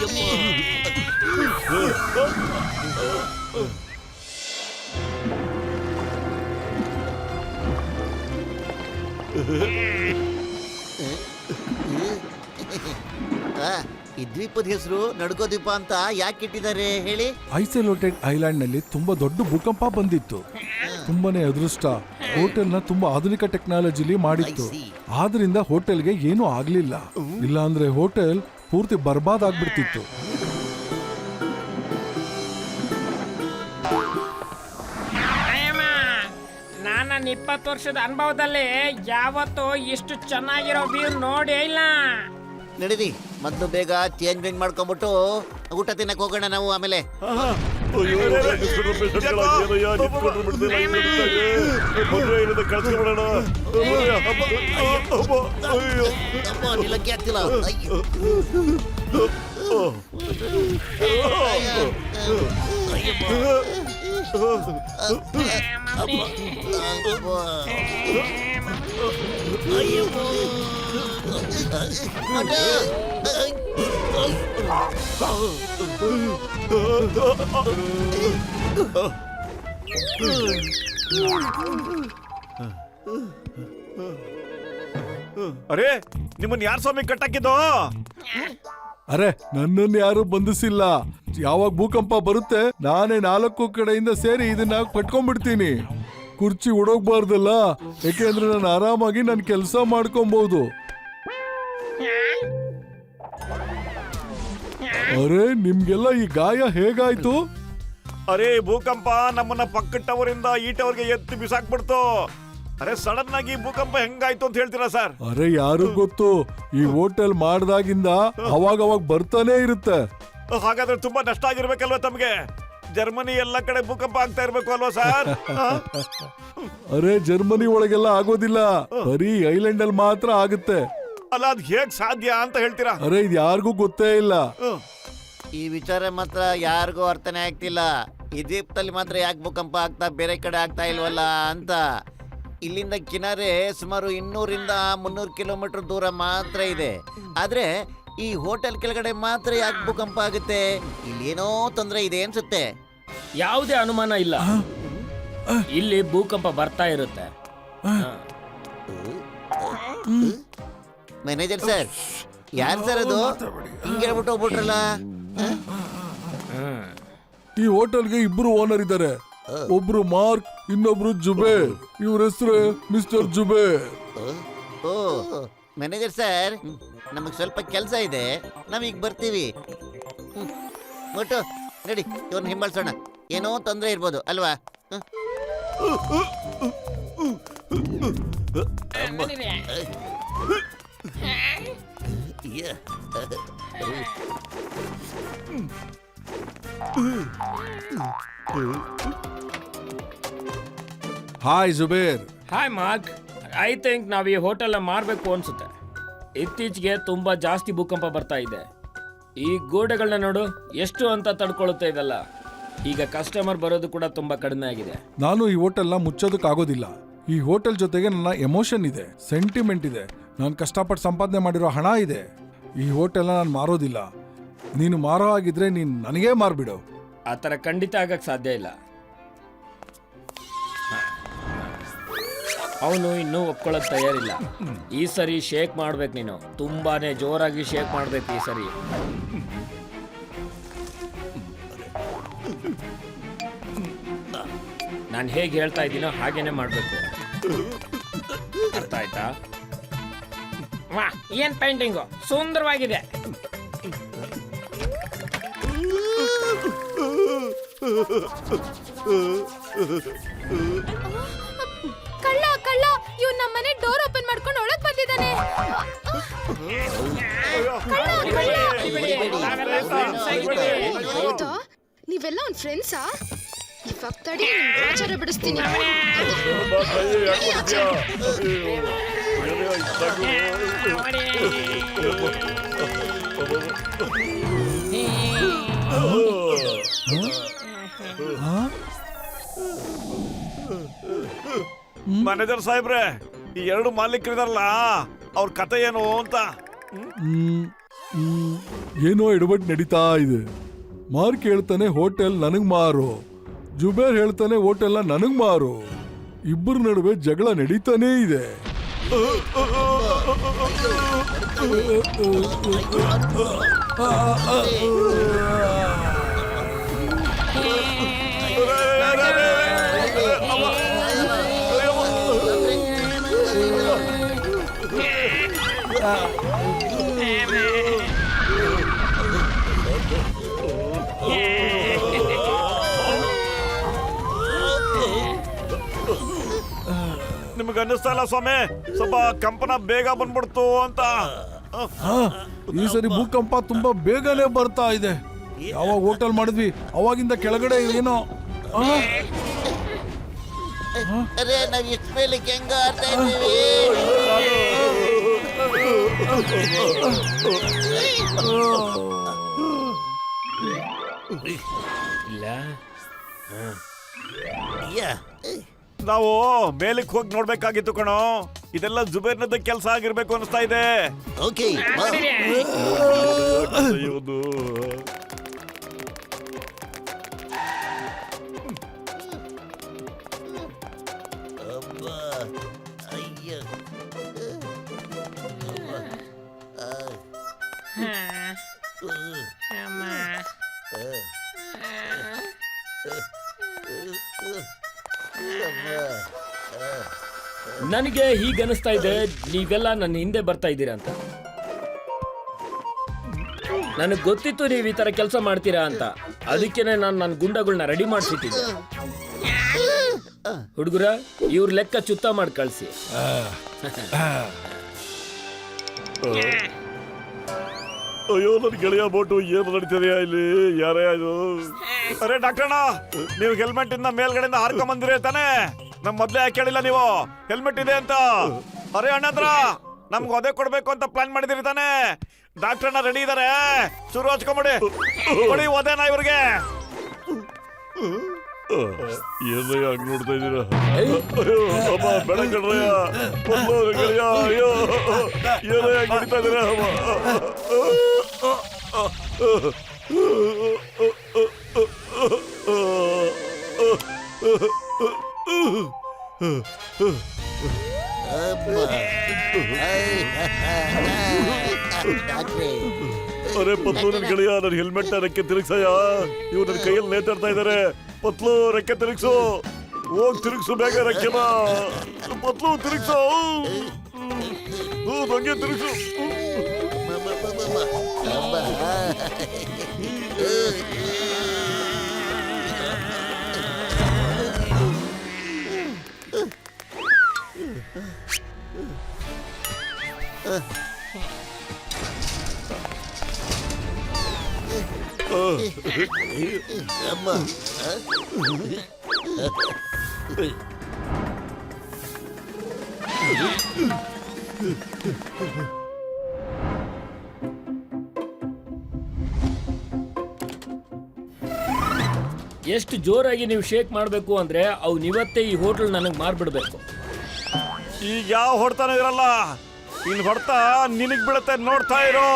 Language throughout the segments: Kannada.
ಈ ದ್ವೀಪದ ಹೆಸರು ನಡುಗೋ ದ್ವೀಪ ಅಂತ ಯಾಕೆ ಇಟ್ಟಿದ್ದಾರೆ ಹೇಳಿ? ಐಸೋಲೇಟೆಡ್ ಐಲ್ಯಾಂಡ್ ನಲ್ಲಿ ತುಂಬಾ ದೊಡ್ಡ ಭೂಕಂಪ ಬಂದಿತ್ತು. ತುಂಬಾನೇ ಅದೃಷ್ಟ, ಹೋಟೆಲ್ ನ ತುಂಬಾ ಆಧುನಿಕ ಟೆಕ್ನಾಲಜಿಲಿ ಮಾಡಿತ್ತು. ಆದ್ರಿಂದ ಹೋಟೆಲ್ಗೆ ಏನೂ ಆಗ್ಲಿಲ್ಲ. ಇಲ್ಲ ಅಂದ್ರೆ ಹೋಟೆಲ್ ಪೂರ್ತಿ ಬರ್ಬಾದ್ ಆಗ್ಬಿಡ್ತಿತ್ತು. ನನ್ನ 20 ವರ್ಷದ ಅನುಭವದಲ್ಲಿ ಯಾವತ್ತೂ ಇಷ್ಟು ಚೆನ್ನಾಗಿರೋ ವ್ಯೂ ನೋಡೇ ಇಲ್ಲ. ನಡೀರಿ, ಮೊದಲು ಬೇಗ ಚೇಂಜ್ ಮಾಡ್ಕೊಂಡ್ಬಿಟ್ಟು ಊಟ ತಿನ್ನಕ್ ಹೋಗೋಣ ನಾವು. ಆಮೇಲೆ ಆಗ್ತಿಲ್ಲ. ಅರೆ, ನಿಮ್ಮನ್ನ ಯಾರು ಸ್ವಾಮಿ ಕಟ್ಟಾಕಿದ್ದು? ಅರೆ, ನನ್ನನ್ನು ಯಾರು ಬಂಧಿಸಿಲ್ಲ. ಯಾವಾಗ ಭೂಕಂಪ ಬರುತ್ತೆ ನಾನೇ 4 ಕಡೆಯಿಂದ ಸೇರಿ ಇದನ್ನ ಕಟ್ಕೊಂಡ್ಬಿಡ್ತೀನಿ. ಕುರ್ಚಿ ಉಡೋಗ್ಬಾರ್ದಲ್ಲ, ಯಾಕೆಂದ್ರೆ ನಾನು ಆರಾಮಾಗಿ ನನ್ನ ಕೆಲಸ ಮಾಡ್ಕೊಬಹುದು. ಅರೆ, ನಿಮ್ಗೆಲ್ಲ ಈ ಗಾಯ ಹೇಗಾಯ್ತು? ಅರೆ, ಭೂಕಂಪ ನಮ್ಮನ್ನ ಪಕ್ಕದ ಟವರ್ ಇಂದ ಈ ಟವರ್ಗೆ ಎತ್ತಿ ಬಿಸಾಕ್ಬಿಡ್ತು. ಅರೆ, ಸಡನ್ ಆಗಿ ಭೂಕಂಪ ಹೆಂಗಾಯ್ತು ಅಂತ ಹೇಳ್ತೀರಾ ಸರ್? ಅರೆ, ಯಾರು ಗೊತ್ತು, ಈ ಹೋಟೆಲ್ ಮಾಡ್ದಾಗಿಂದ ಅವಾಗ ಬರ್ತಾನೆ ಇರುತ್ತೆ. ಹಾಗಾದ್ರೆ ತುಂಬಾ ನಷ್ಟ ಆಗಿರ್ಬೇಕಲ್ವಾ ತಮ್ಗೆ? ಜರ್ಮನಿ ಎಲ್ಲ ಕಡೆ ಭೂಕಂಪ ಆಗ್ತಾ ಇರ್ಬೇಕು ಅಲ್ವಾ ಸರ್? ಅರೆ, ಜರ್ಮನಿ ಒಳಗೆಲ್ಲ ಆಗೋದಿಲ್ಲ, ಬರೀ ಐಲ್ಯಾಂಡ್ ಅಲ್ಲಿ ಮಾತ್ರ ಆಗುತ್ತೆ. ಅಲ್ಲ, ಅದ್ ಹೇಗ್ ಸಾಧ್ಯ ಅಂತ ಹೇಳ್ತೀರಾ? ಅರೆ, ಇದು ಯಾರಿಗೂ ಗೊತ್ತೇ ಇಲ್ಲ. ಈ ವಿಚಾರ ಮಾತ್ರ ಯಾರಿಗೂ ಅರ್ಥನೇ ಆಗ್ತಿಲ್ಲ. ಈ ದ್ವೀಪದಲ್ಲಿ ಮಾತ್ರ ಯಾಕೆ ಭೂಕಂಪ ಆಗ್ತಾ ಬೇರೆ ಕಡೆ ಆಗ್ತಾ ಇಲ್ವಲ್ಲ ಅಂತ. ಇಲ್ಲಿಂದ ಕಿನಾರೆ ಸುಮಾರು 200-300 ಕಿಲೋಮೀಟರ್ ದೂರ ಮಾತ್ರ ಇದೆ. ಆದ್ರೆ ಈ ಹೋಟೆಲ್ ಕೆಳಗಡೆ ಮಾತ್ರ ಯಾಕೆ ಭೂಕಂಪ ಆಗುತ್ತೆ? ಇಲ್ಲೇನೋ ತೊಂದರೆ ಇದೆ ಅನ್ಸುತ್ತೆ. ಯಾವುದೇ ಅನುಮಾನ ಇಲ್ಲ, ಇಲ್ಲಿ ಭೂಕಂಪ ಬರ್ತಾ ಇರುತ್ತೆ. ಮ್ಯಾನೇಜರ್ ಸರ್, ಯಾರು ಸರ್ ಅದು? ಹಿಂಗೆ ಹೇಳ್ಬಿಟ್ಟು ಹೋಗ್ಬಿಟ್ರಲ್ಲ. ಈ ಹೋಟೆಲ್ಗೆ 2 ಓನರ್ ಇದ್ದಾರೆ. ಒಬ್ರು ಮಾರ್ಕ್, ಇನ್ನೊಬ್ರು ಜುಬೇರ್. ಇವ್ರ ಹೆಸರು mister Zubair. O manager sir, ನಮಗೆ ಸ್ವಲ್ಪ ಕೆಲಸ ಇದೆ, ನಾವೀಗ ಬರ್ತೀವಿ. ಒಟ್ಟು ನಡಿ, ಇವ್ರನ್ನ ಹಿಂಬಾಲಿಸೋಣ. ಏನೋ ತೊಂದರೆ ಇರ್ಬೋದು ಅಲ್ವಾ? Hi Zubair. Hi mark. I think ನಾವು ಈ ಹೋಟೆಲ್ ಮಾರಬೇಕು ಅನ್ಸುತ್ತೆ. ಇತ್ತೀಚೆಗೆ ತುಂಬಾ ಜಾಸ್ತಿ ಭೂಕಂಪ ಬರ್ತಾ ಇದೆ. ಈ ಗೋಡೆಗಳನ್ನ ನೋಡು, ಎಷ್ಟು ಅಂತ ತಡ್ಕೊಳ್ಳುತ್ತೆ ಇದೆಲ್ಲ. ಈಗ ಕಸ್ಟಮರ್ ಬರೋದು ಕೂಡ ತುಂಬಾ ಕಡಿಮೆ ಆಗಿದೆ. ನಾನು ಈ ಹೋಟೆಲ್ನ ಮುಚ್ಚೋದಕ್ಕಾಗೋದಿಲ್ಲ. ಈ ಹೋಟೆಲ್ ಜೊತೆಗೆ ನನ್ನ ಎಮೋಷನ್ ಇದೆ, ಸೆಂಟಿಮೆಂಟ್ ಇದೆ, ನಾನು ಕಷ್ಟಪಟ್ಟು ಸಂಪಾದನೆ ಮಾಡಿರೋ ಹಣ ಇದೆ. ಈ ಹೋಟೆಲ್ನ ನಾನು ಮಾರೋದಿಲ್ಲ. ನೀನು ಮಾರೋ ಆಗಿದ್ರೆ ನೀನು ನನಗೇ ಮಾರ್ಬಿಡು. ಆ ಥರ ಖಂಡಿತ ಆಗಕ್ಕೆ ಸಾಧ್ಯ ಇಲ್ಲ. ಅವನು ಇನ್ನೂ ಒಪ್ಕೊಳ್ಳೋಕೆ ತಯಾರಿಲ್ಲ. ಈ ಸರಿ ಶೇಕ್ ಮಾಡ್ಬೇಕು, ನೀನು ತುಂಬಾನೇ ಜೋರಾಗಿ ಶೇಕ್ ಮಾಡ್ಬೇಕು ಈ ಸರಿ. ನಾನು ಹೇಗೆ ಹೇಳ್ತಾ ಇದ್ದೀನೋ ಹಾಗೇನೆ ಮಾಡ್ಬೇಕು. ಅರ್ಥ ಆಯ್ತಾ? ವಾ, ಏನ್ ಪೇಂಟಿಂಗು ಸುಂದರವಾಗಿದೆ. ಕಳ್ಳ ಕಳ್ಳ, ಇವ್ನು ನಮ್ಮನೆ ಡೋರ್ ಓಪನ್ ಮಾಡ್ಕೊಂಡು ಒಳಗ್ ಬಂದಿದ್ದಾನೆ. ನೀವೆಲ್ಲ ಅವ್ನ ಫ್ರೆಂಡ್ಸಾ? ಇವಾಗ ತಡಿ, ಆಚಾರ ಬಿಡಿಸ್ತೀನಿ. ಮ್ಯಾನೇಜರ್ ಸಾಹೇಬ್ರೆ, ಈ 2 ಮಾಲೀಕರಿದಾರಲ್ಲ, ಅವ್ರ ಕತೆ ಏನು ಅಂತ? ಏನೋ ಎಡವಟ್ ನಡೀತಾ ಇದೆ. ಮಾರ್ಕ್ ಹೇಳ್ತಾನೆ ಹೋಟೆಲ್ ನನಗ್ ಮಾರು, ಜುಬೇರ್ ಹೇಳ್ತಾನೆ ಹೋಟೆಲ್ನ ನನಗ್ ಮಾರು. ಇಬ್ಬರ ನಡುವೆ ಜಗಳ ನಡೀತಾನೇ ಇದೆ. ನಿಮ್ಗೆ ಅನ್ನಿಸ್ತಾ ಇಲ್ಲ ಸ್ವಾಮಿ ಸ್ವಲ್ಪ ಕಂಪನ ಬೇಗ ಬಂದ್ಬಿಡ್ತು ಅಂತ? ಈ ಸರಿ ಭೂಕಂಪ ತುಂಬಾ ಬೇಗನೆ ಬರ್ತಾ ಇದೆ. ಯಾವಾಗ ಹೋಟೆಲ್ ಮಾಡಿದ್ವಿ ಅವಾಗಿಂದ ಕೆಳಗಡೆ ಏನೋ ಅರೆ ನಾವ್ ಇಷ್ಟ ಮೇಲೆ ಹೆಂಗ ಆಡ್ತಾ ಇದೀವಿ. ಇಲ್ಲ ನಾವು ಮೇಲಕ್ಕೆ ಹೋಗಿ ನೋಡ್ಬೇಕಾಗಿತ್ತು ಕಣೋ. ಇದೆಲ್ಲ ಜುಬೇರ್ನದ ಕೆಲಸ ಆಗಿರ್ಬೇಕು ಅನಿಸ್ತಾ ಇದೆ. ಓಕೆ ಇವ್ನು. ನನಗೆ ಹೀಗನಿಸ್ತಾ ಇದೆ ನೀವೆಲ್ಲ ನನ್ನ ಹಿಂದೆ ಬರ್ತಾ ಇದ್ದೀರಾ ಅಂತ. ನನಗೆ ಗೊತ್ತಿತ್ತು ನೀವು ಈ ತರ ಕೆಲಸ ಮಾಡ್ತೀರಾ ಅಂತ. ಅದಕ್ಕೇನೆ ನಾನು ನನ್ನ ಗುಂಡಗಳನ್ನ ರೆಡಿ ಮಾಡಿಸಿಟ್ಟಿದ್ದೆ. ಹುಡುಗರ ಇವ್ರ ಲೆಕ್ಕ ಚುತ್ತ ಮಾಡಿ ಕಳಿಸಿ. ಅಯ್ಯೋ ನನ್ ಗೆಳೆಯ ಬೋಟು ಏನು ನಡೀತಿದೆಯಾ ಇಲ್ಲಿ? ಯಾರೇ ಅದು? ಅರೆ ಡಾಕ್ಟರ್ಣ, ನೀವು ಹೆಲ್ಮೆಟ್ ಇಂದ ಮೇಲ್ಗಡೆಯಿಂದ ಹಾರ್ಕೊಂಡ್ ಬಂದಿರಿ ತಾನೆ? ನಮ್ ಮೊದ್ಲೇ ಯಾಕೆ ಕೇಳಿಲ್ಲ ನೀವು ಹೆಲ್ಮೆಟ್ ಇದೆ ಅಂತ? ಅರೆ ಅಣ್ಣದ್ರ, ನಮ್ಗೆ ಒದೆ ಕೊಡ್ಬೇಕು ಅಂತ ಪ್ಲಾನ್ ಮಾಡಿದಿರಿ ತಾನೆ? ಡಾಕ್ಟರ್ನ ರೆಡಿ ಇದಾರೆ, ಶುರು ಹಚ್ಕೊಂಬಿಡಿ. ಕೊಡಿ ಒದೇನ ಇವ್ರಿಗೆ. ಏನಯ್ಯ ಹಂಗ್ ನೋಡ್ತಾ ಇದ್ದೀರಾ? ಅಮ್ಮ ಬೆಳ ಕಡ್ರಯ್ಯ, ಗೆಳೆಯ, ಅಯ್ಯೋ ಏನಯ್ಯ ಹಂಗ್ ನಡೀತಾ ಇದ್ದೀರಾ? ಡಾಕ್ಟ್ರೇ ಅರೆ ಪತ್ಲು ನನ್ ಗೆಳೆಯ, ನನ್ ಹೆಲ್ಮೆಟ್ ರೆಕ್ಕೆ ತಿರುಗ್ಸಯ್ಯ. ಇವ್ ನನ್ ಕೈಯಲ್ಲಿ ನೇತಾಡ್ತಾ ಇದಾರೆ. ಪತ್ಲು ರೆಕ್ಕೆ ತಿರುಗ್ಸು, ಹೋಗ್ ತಿರುಗ್ಸು ಬೇಗ ರೆಕ್ಕೆನ. ಪತ್ಲು ತಿರುಗ್ಸು, ಹಂಗೆ ತಿರುಗ್ಸು. ಅಮ್ಮ ಎಷ್ಟು ಜೋರಾಗಿ ನೀವು ಶೇಕ್ ಮಾಡಬೇಕು ಅಂದ್ರೆ ಅವ್ನು ಇವತ್ತೇ ಈ ಹೋಟೆಲ್ ನನಗೆ ಮಾರ್ಬಿಡ್ಬೇಕು. ಈಗ ಯಾವ ಹೊಡ್ತಾನೆ ಇರಲ್ಲ, ಇನ್ ಹೊಡ್ತಾ ನಿನಗ್ ಬೀಳತ್ತೆ, ನೋಡ್ತಾ ಇರೋ.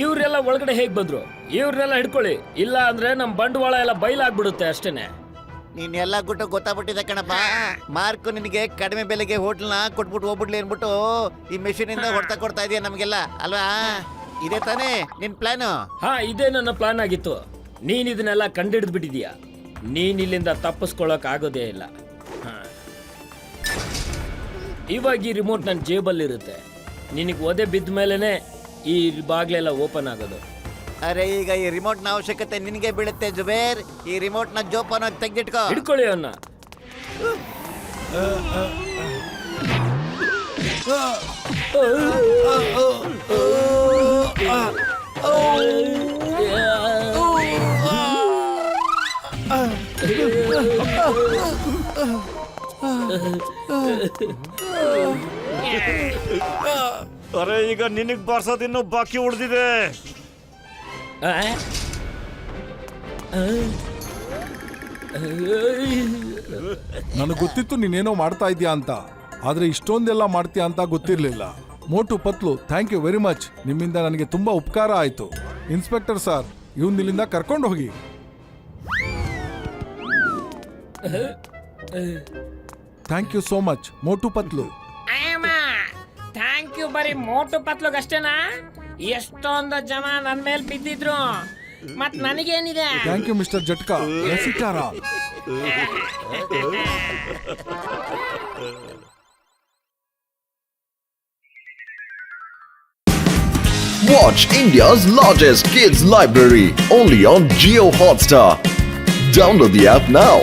ಇವ್ರೆಲ್ಲ ಒಳಗಡೆ ಹೇಗ್ ಬಂದ್ರು? ಇವ್ರನ್ನೆಲ್ಲ ಹಿಡ್ಕೊಳ್ಳಿ, ಇಲ್ಲ ಅಂದ್ರೆ ನಮ್ ಬಂಡವಾಳ ಎಲ್ಲ ಬಯಲಾಗ್ಬಿಡುತ್ತೆ ಅಷ್ಟೇನೆ. ನೀನೆಲ್ಲ ಗುಟ್ಟು ಗೊತ್ತಾಗ್ಬಿಟ್ಟಿದೆ ಕಣಪ್ಪ. ಮಾರ್ಕು ನಿನಗೆ ಕಡಿಮೆ ಬೆಲೆಗೆ ಹೋಟ್ಲ್ನ ಕೊಟ್ಬಿಟ್ಟು ಹೋಗ್ಬಿಡ್ಲಿ ಅನ್ಬಿಟ್ಟು ಈ ಮೆಷಿನ್ ಇಂದ ಹೊಡ್ತಾ ಕೊಡ್ತಾ ಇದೀಯ ನಮ್ಗೆಲ್ಲ ಅಲ್ವಾ? ಇದೇ ತಾನೇ ನಿನ್ ಪ್ಲಾನು? ಹಾ, ಇದೇ ನನ್ನ ಪ್ಲಾನ್ ಆಗಿತ್ತು. ನೀನ್ ಇದನ್ನೆಲ್ಲ ಕಂಡಿಡ್ದು ಬಿಟ್ಟಿದೀಯ. ನೀನ್ ಇಲ್ಲಿಂದ ತಪ್ಪಿಸ್ಕೊಳಕ್ ಆಗೋದೇ ಇಲ್ಲ. ಇವಾಗ ಈ ರಿಮೋಟ್ ನನ್ನ ಜೇಬಲ್ಲಿರುತ್ತೆ. ನಿನಗೆ ಒದೆ ಬಿದ್ದ ಮೇಲೆನೆ ಈ ಬಾಗ್ಲೆಲ್ಲ ಓಪನ್ ಆಗೋದು. ಅರೆ ಈಗ ಈ ರಿಮೋಟ್ ನ ಅವಶ್ಯಕತೆ ನಿನಗೆ ಬೀಳುತ್ತೆ ಜುಬೇರ್. ಈ ರಿಮೋಟ್ ನ ಜೋಪಾನವಾಗಿ ತೆಗೆದಿಟ್ಕೋ. ಹಿಡ್ಕೊಳ್ಳಿ ಅವನ್ನ. ಅರೆ ಈಗ ನಿನಗ್ ಬಾರ್ಸೋದಿನ್ನು ಬಾಕಿ ಉಳಿದಿದೆ. ನನಗೆ ಗೊತ್ತಿತ್ತು ನೀನೇನೋ ಮಾಡ್ತಾ ಇದೀಯಾ ಅಂತ, ಆದ್ರೆ ಇಷ್ಟೊಂದೆಲ್ಲ ಮಾಡ್ತೀಯಾ ಅಂತ ಗೊತ್ತಿರ್ಲಿಲ್ಲ. ಮೋಟು Patlu, thank you very much. ನಿಮ್ಮಿಂದ ನನಗೆ ತುಂಬಾ ಉಪಕಾರ ಆಯ್ತು. ಇನ್ಸ್ಪೆಕ್ಟರ್ ಸರ್, ಇವನ್ ಇಲ್ಲಿಂದ ಕರ್ಕೊಂಡು ಹೋಗಿ. Thank you so much Motu Patlu. Thank you. ಬರೀ ಮೋಟು ಪತ್ಲುಗಷ್ಟೇನಾ? ಎಷ್ಟೊಂದು ಜನ ನನ್ನ ಮೇಲೆ ಬಿದ್ದಿದ್ರು, ಮತ್ ನನಗೇನಿದೆ? Thank you mister Jhatka. ರಸಿಟಾರ. Watch India's largest kids library only on Jio Hotstar. Download the app now.